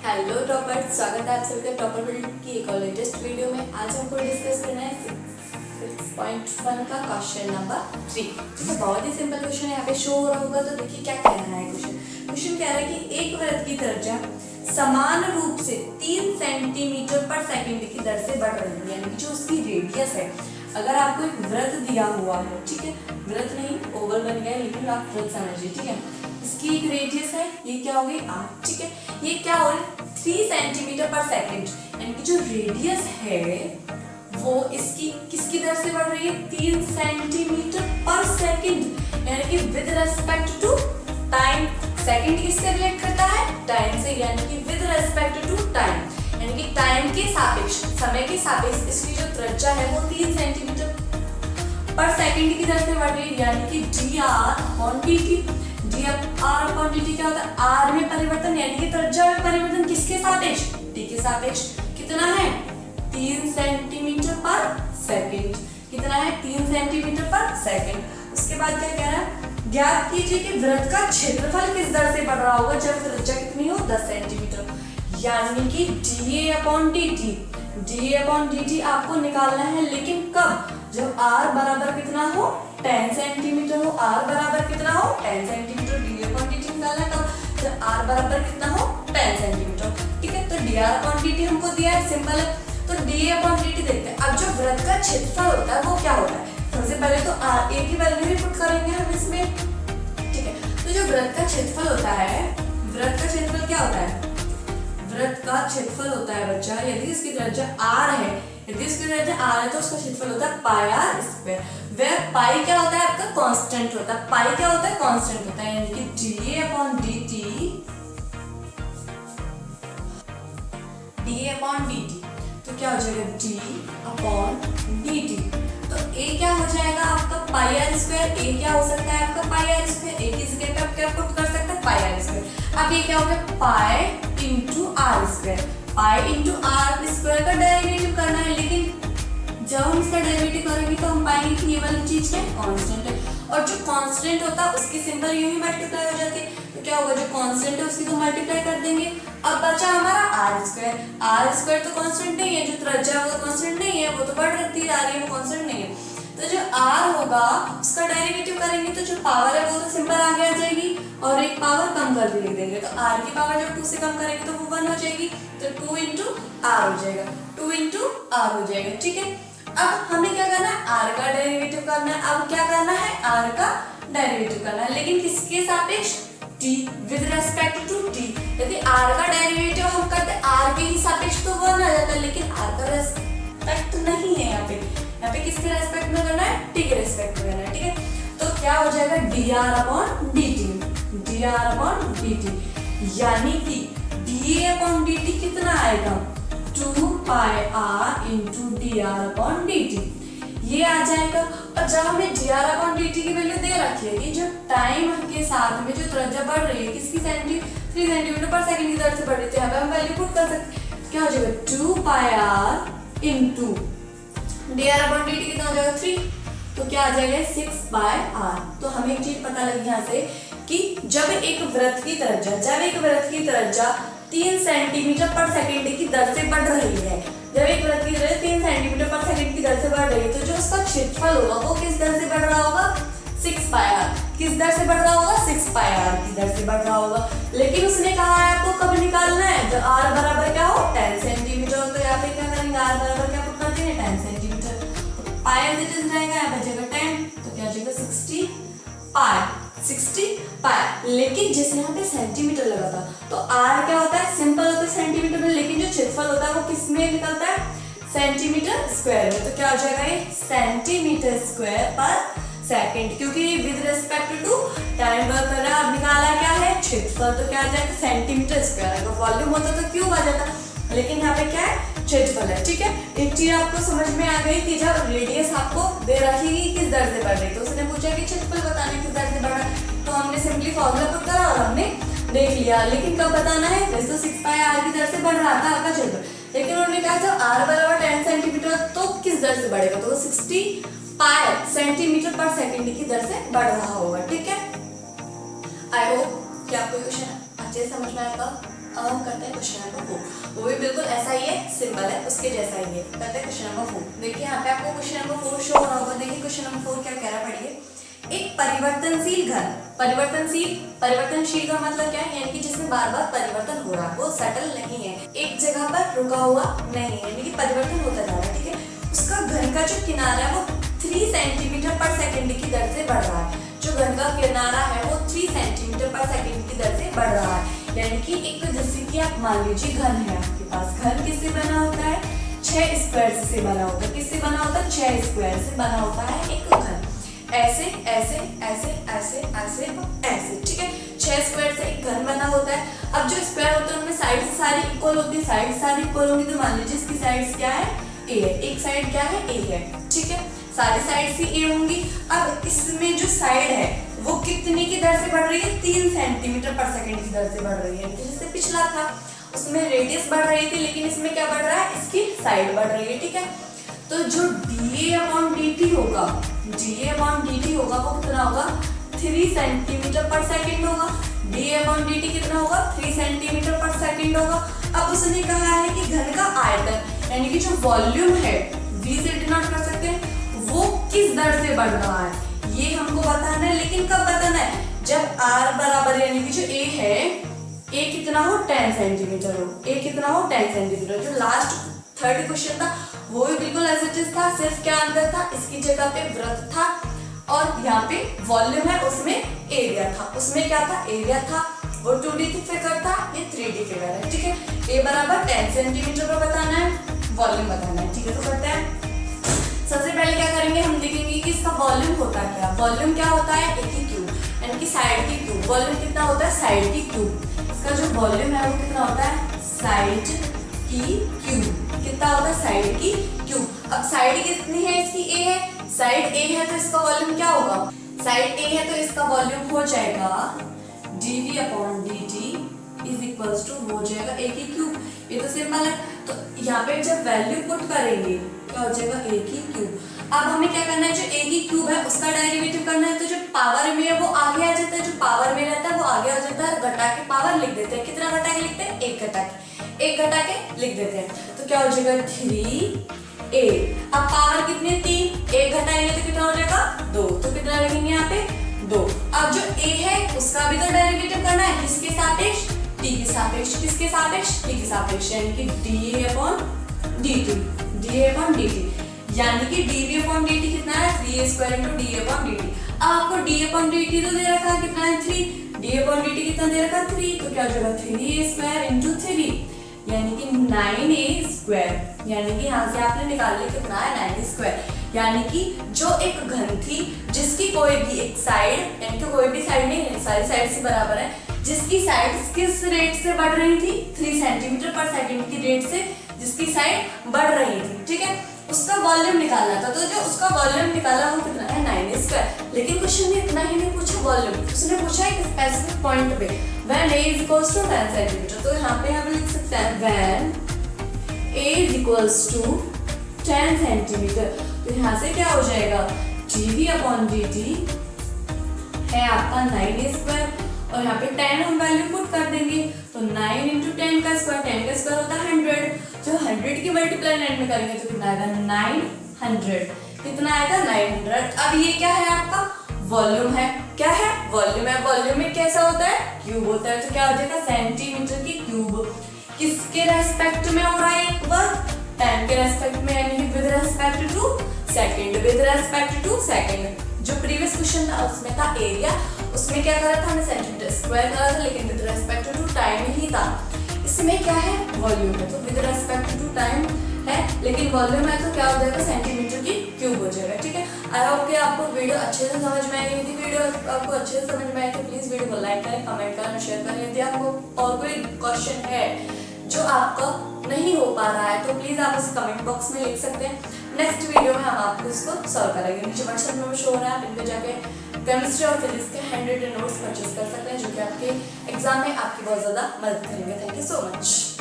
Hello toppers, स्वागत है आप सभी का टॉपर वर्ल्ड की एक और लेटेस्ट वीडियो में। आज हमको डिस्कस करना है 6.1 का क्वेश्चन नंबर 3। ठीक है, बहुत ही सिंपल क्वेश्चन है। यहाँ पे शो हो रहा होगा तो देखिए क्या कह रहा है क्वेश्चन कह रहा है कि एक वृत्त की त्रिज्या समान रूप से 3 सेंटीमीटर पर सेकंड की दर से बढ़ रही है, यानी कि जो उसकी रेडियस है। अगर आपको एक वृत्त दिया हुआ है, ठीक है, वृत्त नहीं ओवल बन गया लेकिन आप वृत्त समझिए, ठीक है, इसकी एक रेडियस है, ये क्या हो गई 8, ठीक है, ये क्या हो रही है 3 सेंटीमीटर पर सेकंड, यानी कि जो रेडियस है वो इसकी किसकी दर से बढ़ रही है 3 सेंटीमीटर पर सेकंड, यानी कि with respect to time. Second किससे रिलेट करता है टाइम से, यानी कि विद रेस्पेक्ट टू टाइम, यानी कि टाइम के सापेक्ष, समय के सापेक्ष इसकी जो त्रिज्या है वो 3 सेंटीमीटर पर सेकंड की दर से बढ़ रही है, यानी कि dr/dt। dr/dt क्या होता है r में परिवर्तन, यानी कि त्रिज्या में परिवर्तन किसके सापेक्ष t के सापेक्ष। कितना है 3 सेंटीमीटर पर सेकंड, कितना है 3 सेंटीमीटर पर सेकंड। उसके बाद क्या कह रहा है, ज्ञात कीजिए कि वृत्त का क्षेत्रफल किस दर से बढ़ रहा होगा जब त्रिज्या कितनी हो 10 सेंटीमीटर, यानी कि dA/dt आपको निकालना है, लेकिन कब, जब r बराबर कितना हो 10 सेंटीमीटर हो, r बराबर कितना हो 10 सेंटीमीटर। dA/dt निकालना कब, जब r बराबर कितना हो 10 सेंटीमीटर, ठीक है। तो dr/dt हमको दिया है, सिंपल है। तो dA/dt देखते हैं। अब जो वृत्त का क्षेत्रफल होता है वो क्या होता है, सबसे पहले तो a की वैल्यू भी पुट करेंगे हम इसमें, ठीक है। तो जो वृत्त का क्षेत्रफल होता है, वृत्त का क्षेत्रफल क्या होता है, वृत्त का क्षेत्रफल होता है बच्चा, यदि इसकी त्रिज्या r है, यदि इसकी त्रिज्या r है तो उसका क्षेत्रफल होता है पाई r स्क्वायर। वह पाई क्या होता है आपका कांस्टेंट होता है, पाई क्या होता है कांस्टेंट होता है, यानी कि dA/dt तो क्या हो जाएगा d/dt। तो a क्या हो जाएगा आपका पाई r स्क्वायर, a क्या हो सकता है आपका पाई r स्क्वायर, a की जगह पे आप क्या पुट कर सकते हैं पाई r स्क्वायर। अब ये क्या हो गया pi into R square, pi into R square का डेरिवेटिव करना है, लेकिन जब हम इसका डेरिवेटिव करेंगे तो हम पाएंगे कि ये वाली चीज क्या कांस्टेंट है, और जो कांस्टेंट होता है उसकी सिंबल यूं ही मल्टीप्लाई हो जाती है। तो क्या होगा, जो कांस्टेंट है उसकी तो मल्टीप्लाई कर देंगे। अब बचा हमारा आर स्क्वायर तो कांस्टेंट नहीं है, जो त्रिज्या है वो तो कांस्टेंट नहीं है, वो तो बढ़ रही आ रही है, वो कांस्टेंट नहीं है। तो जो r होगा उसका डेरिवेटिव करेंगे तो जो पावर है वो तो सिंपल आगे आ जाएगी, और एक पावर कम कर लिख देंगे, तो r की पावर जब 2 से कम करेंगे तो वो 1 हो जाएगी, तो 2 इंटू आर हो जाएगा, 2 इंटू आर हो जाएगा, ठीक है। अब हमें क्या करना है r का डेरिवेटिव करना है। अब क्या करना है r का डेरिवेटिव करना है, लेकिन किसके सापेक्ष t, with respect to t। यदि r का डेरिवेटिव हम करते r के ही सापेक्ष तो 1 आ जाता है, लेकिन r का रेस्पेक्ट नहीं है यहाँ पे किसके रेस्पेक्ट में करना है t के रेस्पेक्ट में करना है, ठीक है। तो क्या हो जाएगा dr/dt, यानी कि dA/dt कितना आएगा 2 पाई r इंटू dr/dt, ये आ जाएगा। और जब हमें dr/dt की वैल्यू दे रखी है कि जो टाइम के साथ में जो त्रिज्या बढ़ रही है किसकी 3 सेंटीमीटर पर सेकंड की दर से बढ़ रही है, यहाँ पे हम वैल्यू पुट कर सकते हैं। क्या हो जाएगा 2 पाई r इंटू dr/dt कितना हो जाएगा 3, तो क्या आ जाएगा 6 पाई r। तो हमें एक चीज पता लगी यहाँ से कि जब एक वृत्त की त्रिज्या 3 सेंटीमीटर पर सेकंड की दर से बढ़ रही है, जब एक वृत्त की त्रिज्या 3 सेंटीमीटर पर सेकंड की दर से बढ़ रही है, तो जो उसका क्षेत्रफल होगा वो किस दर से बढ़ रहा होगा 6 पाई r। किस दर से बढ़ रहा होगा 6 पाई r की दर से बढ़ रहा होगा। लेकिन उसने कहा है आपको कब निकालना है, जब r बराबर क्या हो 10 सेंटीमीटर। तो यहाँ पे क्या करेंगे r बराबर क्या पुट करते हैं 10 centimetre, pi as it is रहेगा, यहाँ बचेगा 10, तो क्या बचेगा 60 पाई। लेकिन जिस यहाँ पे सेंटीमीटर लगा था तो r क्या होता है सिंपल होता है सेंटीमीटर में, लेकिन जो क्षेत्रफल होता है वो किस में निकलता है सेंटीमीटर स्क्वायर में। तो क्या हो जाएगा ये सेंटीमीटर स्क्वायर पर सेकंड, क्योंकि with respect to time work कर रहा है। अब निकाला क्या है क्षेत्रफल, तो क्या आ जाएगा सेंटीमीटर स्क्वायर। अगर वॉल्यूम होता तो क्यूब आ जाता, लेकिन यहाँ पे क्या है क्षेत्रफल है, ठीक है। एक चीज आपको समझ में आ गई कि जब रेडियस आपको दे रखी किस दर से बढ़ रही, तो उसने पूछा कि क्षेत्रफल बताना किस दर से बढ़ रहा है, तो हमने सिंपली फॉर्मूला पुट करा और हमने देख लिया। लेकिन कब बताना है, वैसे तो 6 पाई r की दर से बढ़ रहा था आपका क्षेत्रफल, लेकिन उन्होंने कहा जब r बराबर 10 सेंटीमीटर तो किस दर से बढ़ेगा, तो वो 60 पाई सेंटीमीटर पर सेकंड की दर से बढ़ रहा होगा, ठीक है। आई होप कि आपको क्वेश्चन अच्छे से समझ में आएगा। अब हम करते हैं क्वेश्चन नंबर 4। वो भी बिल्कुल ऐसा ही है, सिंपल है, उसके जैसा ही है। करते हैं क्वेश्चन नंबर 4। देखिए यहाँ पे आपको क्वेश्चन नंबर 4 शो हो रहा होगा। देखिए क्वेश्चन नंबर 4 क्या कह रहा है, पढ़िए। एक परिवर्तनशील घन, परिवर्तनशील का मतलब क्या है, यानी कि जिसमें बार बार परिवर्तन हो रहा है, वो सेटल नहीं है, एक जगह पर रुका हुआ नहीं है, यानी कि परिवर्तन होता जा रहा है, ठीक है। उसका घन का जो किनारा है वो 3 सेंटीमीटर पर सेकंड की दर से बढ़ रहा है। जो घन का किनारा है वो 3 सेंटीमीटर पर सेकंड की दर से बढ़ रहा है, यानी कि एक, जैसे कि आप मान लीजिए घन है आपके पास, घन किससे बना होता है, 6 स्क्वायर से बना होता है। किससे बना होता है, 6 स्क्वायर से बना होता है एक घन। ऐसे ऐसे ऐसे ऐसे ऐसे ऐसे, ठीक है। 6 स्क्वायर से एक घन बना होता है। अब जो स्क्वायर होते हैं उनमें साइड सारी इक्वल होती है, साइड सारी इक्वल होंगी, तो मान लीजिए इसकी साइड्स क्या है, ए है, एक साइड क्या है, ए है, ठीक है। सारी साइड से ए होंगी। अब इसमें जो साइड है वो कितनी की दर से बढ़ रही है, 3 सेंटीमीटर पर सेकंड की दर से बढ़ रही है। जैसे पिछला था उसमें रेडियस बढ़ रही थी, लेकिन इसमें क्या बढ़ रहा है, इसकी साइड बढ़ रही है, ठीक है। तो जो dA/dt होगा, dA/dt होगा वो कितना होगा, 3 सेंटीमीटर पर सेकंड होगा। dA/dt कितना होगा, 3 सेंटीमीटर पर सेकंड होगा। अब उसने कहा है कि घन का आयतन, यानी कि जो वॉल्यूम है, v से डिनोट कर सकते हैं, वो किस दर से बढ़ रहा है, ये हमको बताना है। लेकिन कब बताना है, जब r बराबर, यानी कि जो a है, a कितना हो, 10 सेंटीमीटर हो, a कितना हो, 10 सेंटीमीटर। जो लास्ट थर्ड क्वेश्चन था वो भी बिल्कुल ऐसा चीज था, सिर्फ क्या अंदर था, इसकी जगह पे वृत्त था और यहाँ पे वॉल्यूम है, उसमें एरिया था। उसमें क्या था, एरिया था, वो 2D फिगर था, ये 3D फिगर है, ठीक है। a बराबर 10 सेंटीमीटर पर बताना है, वॉल्यूम बताना है, ठीक है। तो करते हैं, सबसे पहले क्या करेंगे, हम देखेंगे कि इसका वॉल्यूम होता क्या। वॉल्यूम क्या होता है, ए की क्यूब, यानी कि साइड की क्यूब। वॉल्यूम कितना होता है, साइड की क्यूब। इसका जो वॉल्यूम है वो कितना होता है, साइड की क्यूब। कितना होता है, साइड की क्यूब। अब साइड कितनी है, इसकी ए है, साइड ए है तो इसका वॉल्यूम क्या होगा, साइड ए है तो इसका वॉल्यूम हो जाएगा dV/dt इज इक्वल्स टू हो जाएगा ए की क्यूब। ये तो सिंपल है। तो यहाँ पे जब वैल्यू पुट करेंगे क्या हो जाएगा, ए की क्यूब। अब हमें क्या करना है, जो ए की क्यूब है उसका डेरिवेटिव करना है। तो जो पावर में है वो आगे आ जाता है, जो पावर में रहता है वो आगे आ जाता है, घटा के पावर लिख देते हैं। कितना घटा के लिखते हैं, एक घटा के, एक घटा के लिख देते हैं। तो क्या हो जाएगा, 3a। अब पावर कितनी, 3, एक घटाएंगे तो कितना हो जाएगा, 2। तो कितना लिखेंगे यहाँ पे, 2। अब जो a है उसका भी तो डेरिवेटिव करना है, किसके सापेक्ष, t के सापेक्ष। किसके सापेक्ष, t के सापेक्ष, यानी कि dA/dt, dA/dt, यानी कि dV/dt कितना है, 3a² × dA/dt। अब आपको dA/dt तो दे रखा है कितना है, 3, dA/dt कितना दे रखा है, 3, तो क्या हो जाएगा, 3a² × 3, यानी कि 9a², यानी कि यहाँ से आपने निकाल लिया कितना है, 9a²। यानी कि जो एक घन थी जिसकी कोई भी एक साइड, यानी कि कोई भी साइड नहीं, सारी साइड से बराबर है, जिसकी साइड किस रेट से बढ़ रही थी, 3 सेंटीमीटर पर सेकंड की रेट से जिसकी साइड बढ़ रही थी, ठीक है, उसका वॉल्यूम निकालना था। तो जो उसका वॉल्यूम निकाला वो कितना है, 9a²। लेकिन क्वेश्चन में इतना ही नहीं पूछा वॉल्यूम, उसने पूछा एक स्पेसिफिक पॉइंट पे, व्हेन a = 10 सेंटीमीटर। तो यहाँ पे हम लिख सकते हैं व्हेन a = 10 सेंटीमीटर। तो यहाँ से क्या हो जाएगा, dV/dt है आपका 9a² और यहाँ पे 10 हम वैल्यू पुट कर देंगे। तो 9 × 10 का स्क्वायर, 10 का स्क्वायर होता है 100। जो 100 की मल्टीप्लाई 9 में करेंगे तो कितना आएगा, 900। कितना आएगा, 900। अब ये क्या है, आपका वॉल्यूम है। क्या है, वॉल्यूम है। वॉल्यूम में कैसा होता है, क्यूब होता है। तो क्या हो जाएगा, सेंटीमीटर की क्यूब। किसके रेस्पेक्ट में हो रहा है, एक बार टाइम के रेस्पेक्ट में, यानी कि with respect to second, with respect to second. जो प्रीवियस क्वेश्चन था उसमें था एरिया, उसमें क्या करा था, हमने सेंटीमीटर स्क्वायर करा था, लेकिन विद रेस्पेक्ट टू टाइम ही था। इसमें क्या है, वॉल्यूम है, तो विद रेस्पेक्ट टू टाइम है, लेकिन वॉल्यूम है तो क्या हो जाएगा, सेंटीमीटर की क्यूब हो जाएगा, ठीक है। आई होप कि आपको वीडियो अच्छे से समझ में आई। यदि वीडियो आपको अच्छे से समझ में आई तो प्लीज वीडियो को लाइक करें, कमेंट करें, शेयर करें। यदि आपको और कोई क्वेश्चन है जो आपका नहीं हो पा रहा है तो प्लीज आप उसे कमेंट बॉक्स में लिख सकते हैं। नेक्स्ट वीडियो में हम आपको इसको सॉल्व करेंगे। नीचे व्हाट्सएप नंबर शो हो रहा है, आप इन पे जाके केमिस्ट्री और फिजिक्स के हैंड रिटन नोट्स परचेज कर सकते हैं, जो कि आपके एग्जाम में आपकी बहुत ज्यादा मदद करेंगे। Thank you so much.